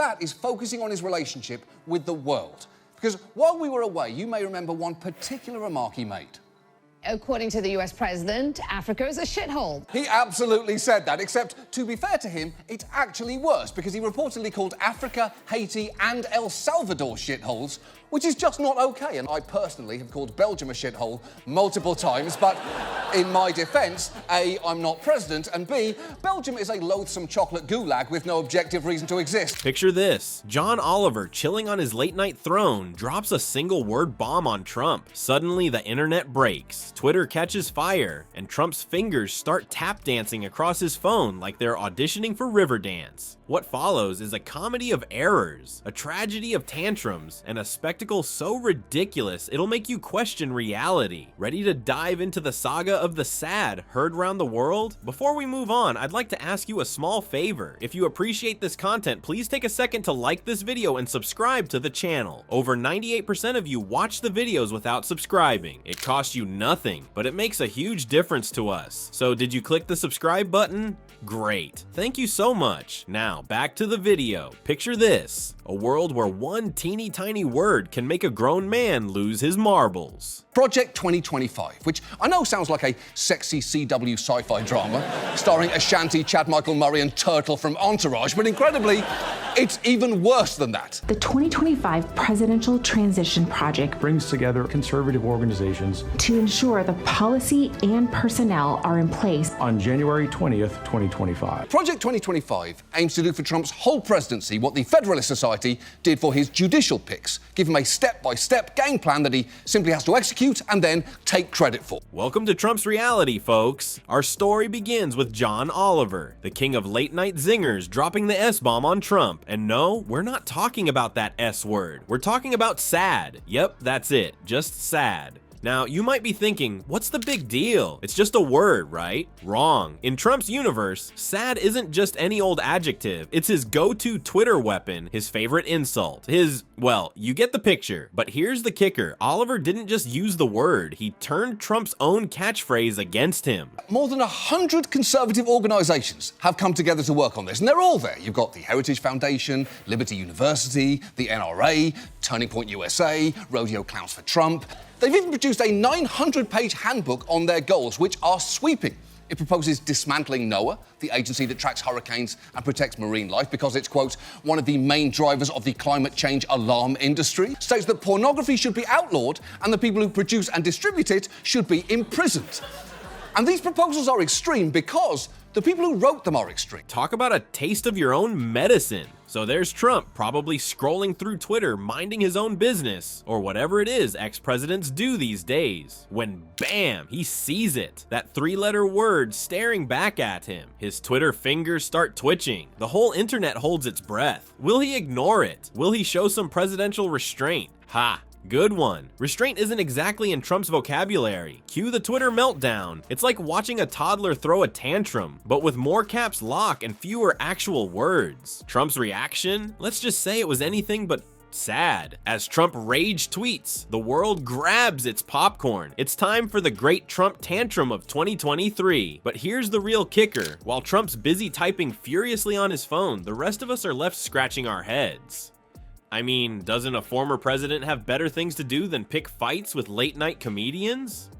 that is focusing on his relationship with the world. Because while we were away, you may remember one particular remark he made. According to the US president, Africa is a shithole. He absolutely said that, except, to be fair to him, it's actually worse, because he reportedly called Africa, Haiti and El Salvador shitholes, which is just not okay. And I personally have called Belgium a shithole multiple times, but in my defence, A, I'm not president, and B, Belgium is a loathsome chocolate gulag with no objective reason to exist. Picture this. John Oliver, chilling on his late-night throne, drops a single-word bomb on Trump. Suddenly, the internet breaks, Twitter catches fire, and Trump's fingers start tap dancing across his phone like they're auditioning for Riverdance. What follows is a comedy of errors, a tragedy of tantrums, and a spectacle so ridiculous it'll make you question reality. Ready to dive into the saga of the sad heard round the world? Before we move on, I'd like to ask you a small favor. If you appreciate this content, please take a second to like this video and subscribe to the channel. Over 98% of you watch the videos without subscribing. It costs you nothing, but it makes a huge difference to us. So did you click the subscribe button? Great. Thank you so much. Now, back to the video. Picture this. A world where one teeny tiny word can make a grown man lose his marbles. Project 2025, which I know sounds like a sexy CW sci-fi drama starring Ashanti, Chad Michael Murray and Turtle from Entourage, but incredibly, it's even worse than that. The 2025 Presidential Transition Project brings together conservative organizations to ensure the policy and personnel are in place on January 20th, 2025. Project 2025 aims to do for Trump's whole presidency what the Federalist Society did for his judicial picks, give him a step-by-step game plan that he simply has to execute and then take credit for. Welcome to Trump's reality, folks. Our story begins with John Oliver, the king of late-night zingers, dropping the S-bomb on Trump. And no, we're not talking about that S word. We're talking about sad. Yep, that's it. Just sad. Now, you might be thinking, what's the big deal? It's just a word, right? Wrong. In Trump's universe, sad isn't just any old adjective. It's his go-to Twitter weapon, his favorite insult, well, you get the picture. But here's the kicker. Oliver didn't just use the word, he turned Trump's own catchphrase against him. More than 100 conservative organizations have come together to work on this, and they're all there. You've got the Heritage Foundation, Liberty University, the NRA, Turning Point USA, Rodeo Clowns for Trump. They've even produced a 900-page handbook on their goals, which are sweeping. It proposes dismantling NOAA, the agency that tracks hurricanes and protects marine life, because it's, quote, one of the main drivers of the climate change alarm industry. States that pornography should be outlawed and the people who produce and distribute it should be imprisoned. And these proposals are extreme because the people who wrote them are extreme. Talk about a taste of your own medicine. So there's Trump, probably scrolling through Twitter, minding his own business, or whatever it is ex-presidents do these days, when bam, he sees it. That three-letter word staring back at him. His Twitter fingers start twitching. The whole internet holds its breath. Will he ignore it? Will he show some presidential restraint? Ha! Good one. Restraint isn't exactly in Trump's vocabulary. Cue the Twitter meltdown. It's like watching a toddler throw a tantrum, but with more caps lock and fewer actual words. Trump's reaction? Let's just say it was anything but sad. As Trump rage tweets, the world grabs its popcorn. It's time for the great Trump tantrum of 2023. But here's the real kicker. While Trump's busy typing furiously on his phone, the rest of us are left scratching our heads. I mean, doesn't a former president have better things to do than pick fights with late-night comedians?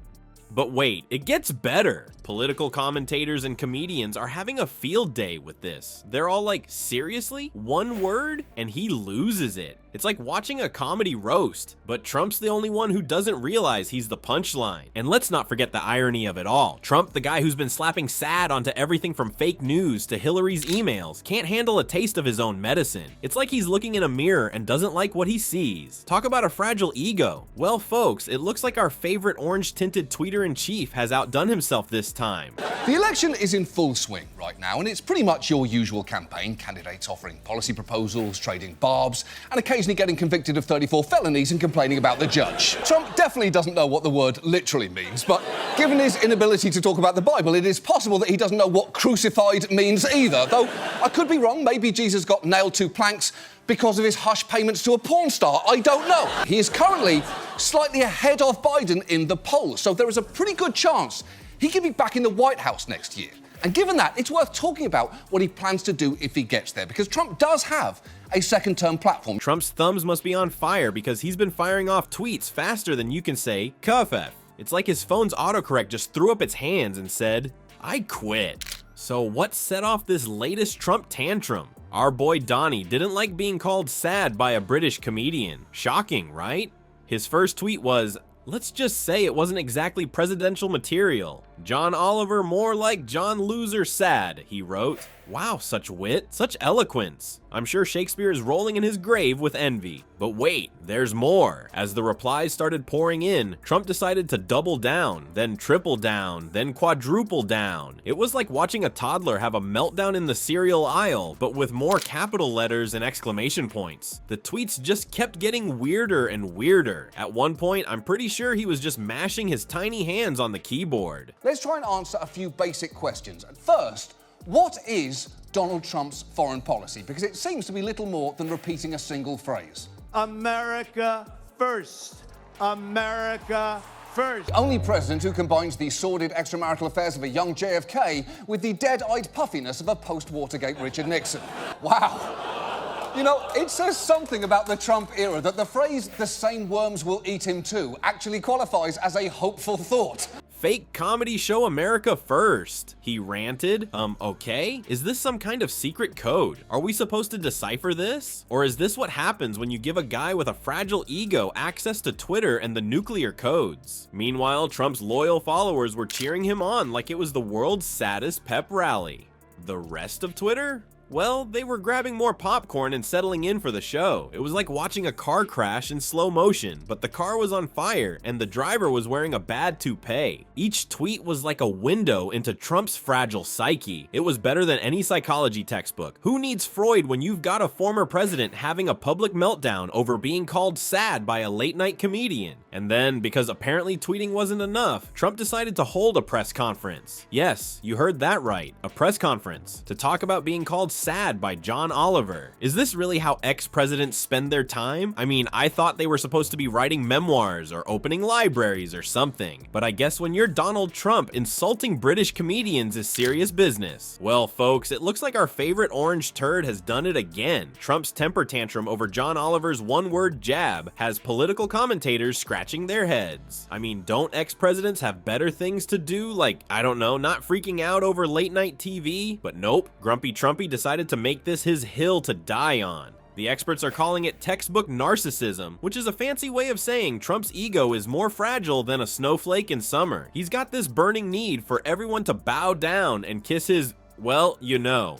But wait, it gets better. Political commentators and comedians are having a field day with this. They're all like, seriously? One word? And he loses it. It's like watching a comedy roast, but Trump's the only one who doesn't realize he's the punchline. And let's not forget the irony of it all. Trump, the guy who's been slapping sad onto everything from fake news to Hillary's emails, can't handle a taste of his own medicine. It's like he's looking in a mirror and doesn't like what he sees. Talk about a fragile ego. Well, folks, it looks like our favorite orange-tinted tweeter-in-chief has outdone himself this time. The election is in full swing right now, and it's pretty much your usual campaign. Candidates offering policy proposals, trading barbs, and occasionally getting convicted of 34 felonies and complaining about the judge. Trump definitely doesn't know what the word literally means, but given his inability to talk about the Bible, it is possible that he doesn't know what crucified means either. Though I could be wrong, maybe Jesus got nailed to planks because of his hush payments to a porn star. I don't know. He is currently slightly ahead of Biden in the polls, so there is a pretty good chance he could be back in the White House next year. And given that, it's worth talking about what he plans to do if he gets there, because Trump does have a second-term platform. Trump's thumbs must be on fire because he's been firing off tweets faster than you can say cuff. It's like his phone's autocorrect just threw up its hands and said, I quit. So what set off this latest Trump tantrum? Our boy Donnie didn't like being called sad by a British comedian. Shocking, right? His first tweet was, let's just say it wasn't exactly presidential material. John Oliver more like John Loser sad, he wrote. Wow, such wit, such eloquence. I'm sure Shakespeare is rolling in his grave with envy. But wait, there's more. As the replies started pouring in, Trump decided to double down, then triple down, then quadruple down. It was like watching a toddler have a meltdown in the cereal aisle, but with more capital letters and exclamation points. The tweets just kept getting weirder and weirder. At one point, I'm pretty sure he was just mashing his tiny hands on the keyboard. Let's try and answer a few basic questions. First, what is Donald Trump's foreign policy? Because it seems to be little more than repeating a single phrase. America first. America first. The only president who combines the sordid extramarital affairs of a young JFK with the dead-eyed puffiness of a post-Watergate Richard Nixon. Wow. You know, it says something about the Trump era that the phrase, the same worms will eat him too, actually qualifies as a hopeful thought. Fake comedy show America first, he ranted. Okay? Is this some kind of secret code? Are we supposed to decipher this? Or is this what happens when you give a guy with a fragile ego access to Twitter and the nuclear codes? Meanwhile, Trump's loyal followers were cheering him on like it was the world's saddest pep rally. The rest of Twitter? Well, they were grabbing more popcorn and settling in for the show. It was like watching a car crash in slow motion, but the car was on fire and the driver was wearing a bad toupee. Each tweet was like a window into Trump's fragile psyche. It was better than any psychology textbook. Who needs Freud when you've got a former president having a public meltdown over being called sad by a late-night comedian? And then, because apparently tweeting wasn't enough, Trump decided to hold a press conference. Yes, you heard that right, a press conference, to talk about being called sad by John Oliver. Is this really how ex-presidents spend their time? I mean, I thought they were supposed to be writing memoirs or opening libraries or something. But I guess when you're Donald Trump, insulting British comedians is serious business. Well, folks, it looks like our favorite orange turd has done it again. Trump's temper tantrum over John Oliver's one-word jab has political commentators scratching their heads. I mean, don't ex-presidents have better things to do? Like, I don't know, not freaking out over late-night TV? But nope, Grumpy Trumpy decided to make this his hill to die on. The experts are calling it textbook narcissism, which is a fancy way of saying Trump's ego is more fragile than a snowflake in summer. He's got this burning need for everyone to bow down and kiss his, well, you know.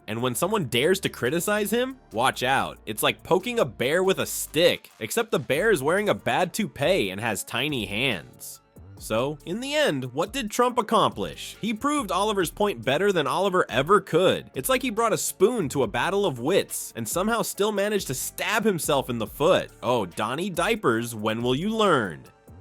And when someone dares to criticize him, watch out. It's like poking a bear with a stick, except the bear is wearing a bad toupee and has tiny hands. So, in the end, what did Trump accomplish? He proved Oliver's point better than Oliver ever could. It's like he brought a spoon to a battle of wits and somehow still managed to stab himself in the foot. Oh, Donnie Diapers, when will you learn?